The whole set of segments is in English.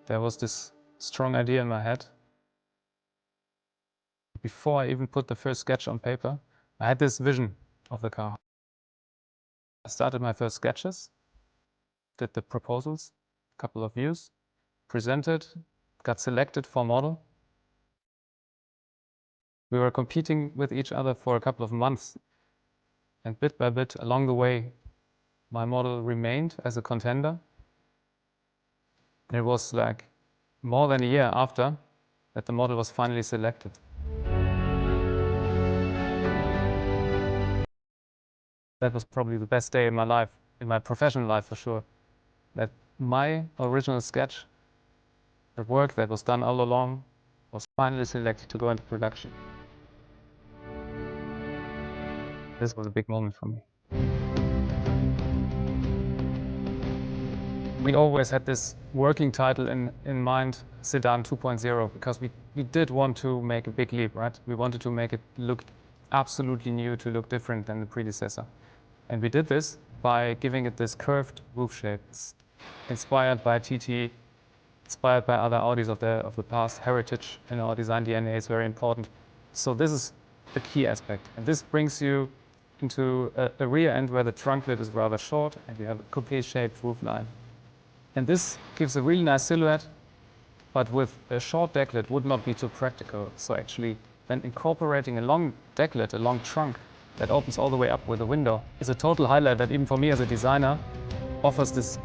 there was this strong idea in my head. Before I even put the first sketch on paper, I had this vision of the car. I started my first sketches, did the proposals, a couple of views, presented, got selected for model. We were competing with each other for a couple of months, and bit by bit along the way, my model remained as a contender. It was like more than a year after that the model was finally selected. That was probably the best day in my life, in my professional life for sure. That my original sketch, the work that was done all along, was finally selected to go into production. This was a big moment for me. We always had this working title in mind, Sedan 2.0, because we did want to make a big leap, right? We wanted to make it look absolutely new, to look different than the predecessor. And we did this by giving it this curved roof shape. It's inspired by TT, inspired by other Audis of the past. Heritage in our design DNA is very important. So this is the key aspect. And this brings you into a rear end where the trunk lid is rather short and you have a coupe-shaped roofline. And this gives a really nice silhouette, but with a short deck lid would not be too practical. So actually, then incorporating a long deck lid, a long trunk that opens all the way up with a window, is a total highlight that even for me as a designer offers this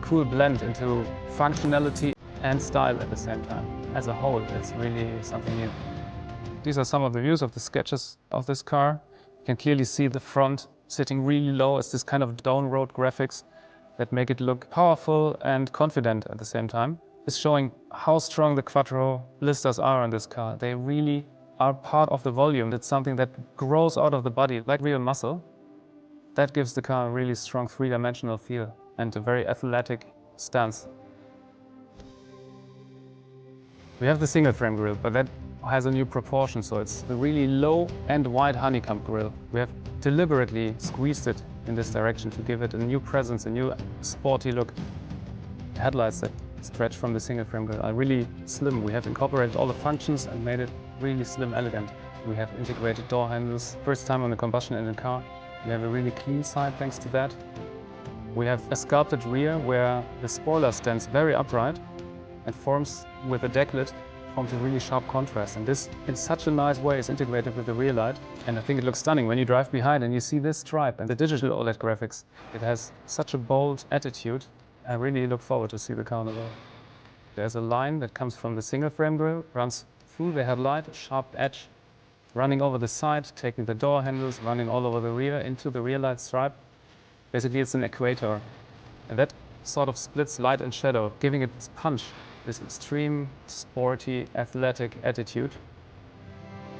cool blend into functionality and style at the same time. As a whole, it's really something new. These are some of the views of the sketches of this car. You can clearly see the front sitting really low. It's this kind of down road graphics that make it look powerful and confident at the same time. It's showing how strong the Quattro blisters are on this car. They really are part of the volume. It's something that grows out of the body like real muscle. That gives the car a really strong three-dimensional feel and a very athletic stance. We have the single frame grille, but that has a new proportion, so it's a really low and wide honeycomb grille. We have deliberately squeezed it in this direction to give it a new presence, a new sporty look. The headlights that stretch from the single frame grille are really slim. We have incorporated all the functions and made it really slim, elegant. We have integrated door handles. First time on a combustion engine car. We have a really clean side thanks to that. We have a sculpted rear where the spoiler stands very upright and forms with the deck lid, forms a really sharp contrast. And this, in such a nice way, is integrated with the rear light. And I think it looks stunning when you drive behind and you see this stripe and the digital OLED graphics. It has such a bold attitude. I really look forward to see the car on the road. There's a line that comes from the single frame grille, runs through the headlight, a sharp edge, running over the side, taking the door handles, running all over the rear into the rear light stripe. Basically, it's an equator. And that sort of splits light and shadow, giving it this punch, this extreme, sporty, athletic attitude.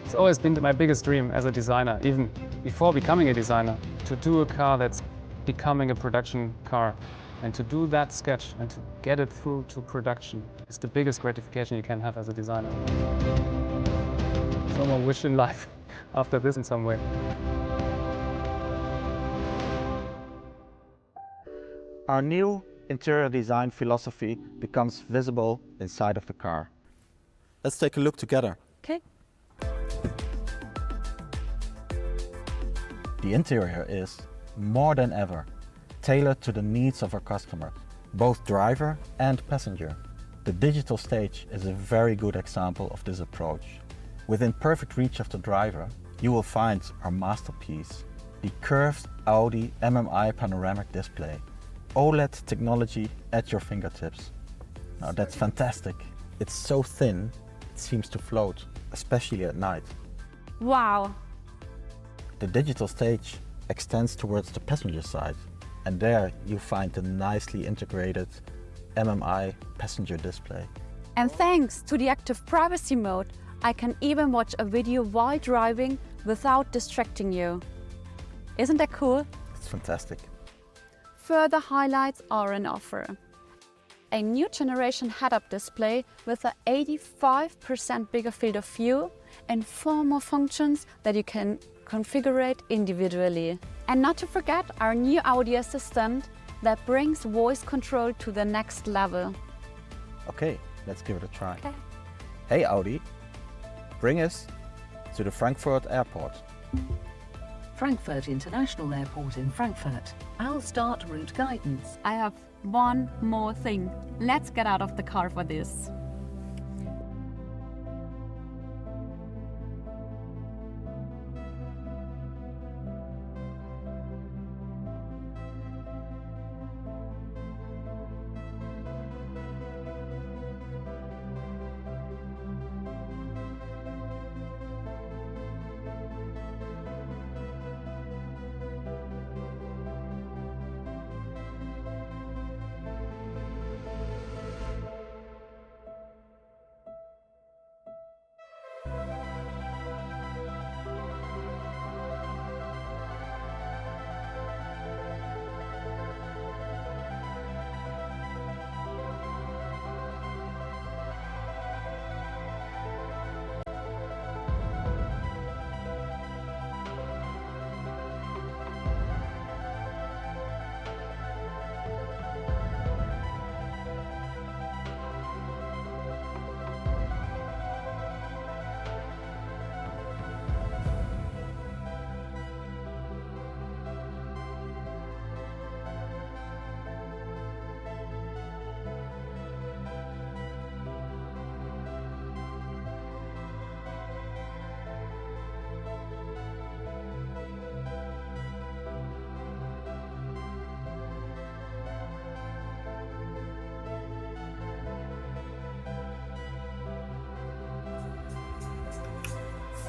It's always been my biggest dream as a designer, even before becoming a designer, to do a car that's becoming a production car. And to do that sketch and to get it through to production is the biggest gratification you can have as a designer. No more wish in life after this in some way. Our new interior design philosophy becomes visible inside of the car. Let's take a look together. Okay. The interior is, more than ever, tailored to the needs of our customers, both driver and passenger. The digital stage is a very good example of this approach. Within perfect reach of the driver, you will find our masterpiece, the curved Audi MMI panoramic display. OLED technology at your fingertips. Now that's fantastic. It's so thin, it seems to float, especially at night. Wow. The digital stage extends towards the passenger side, and there you find the nicely integrated MMI passenger display. And thanks to the active privacy mode, I can even watch a video while driving without distracting you. Isn't that cool? It's fantastic. Further highlights are on offer. A new generation head-up display with an 85% bigger field of view and 4 more functions that you can configure individually. And not to forget our new Audi Assistant that brings voice control to the next level. Okay, let's give it a try. Okay. Hey Audi, bring us to the Frankfurt airport. Frankfurt International Airport in Frankfurt. I'll start route guidance. I have one more thing. Let's get out of the car for this.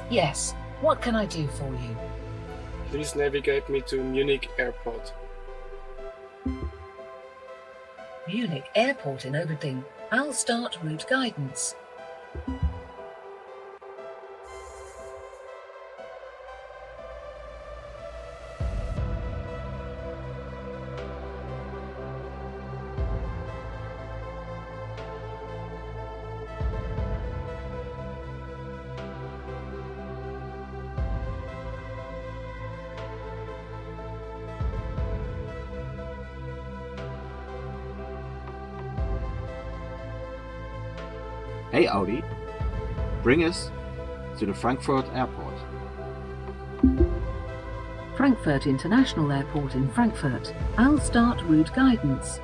Yes, what can I do for you? Please navigate me to Munich Airport. Munich Airport in Oberding. I'll start route guidance. Hey Audi, bring us to the Frankfurt airport. Frankfurt International Airport in Frankfurt. I'll start route guidance.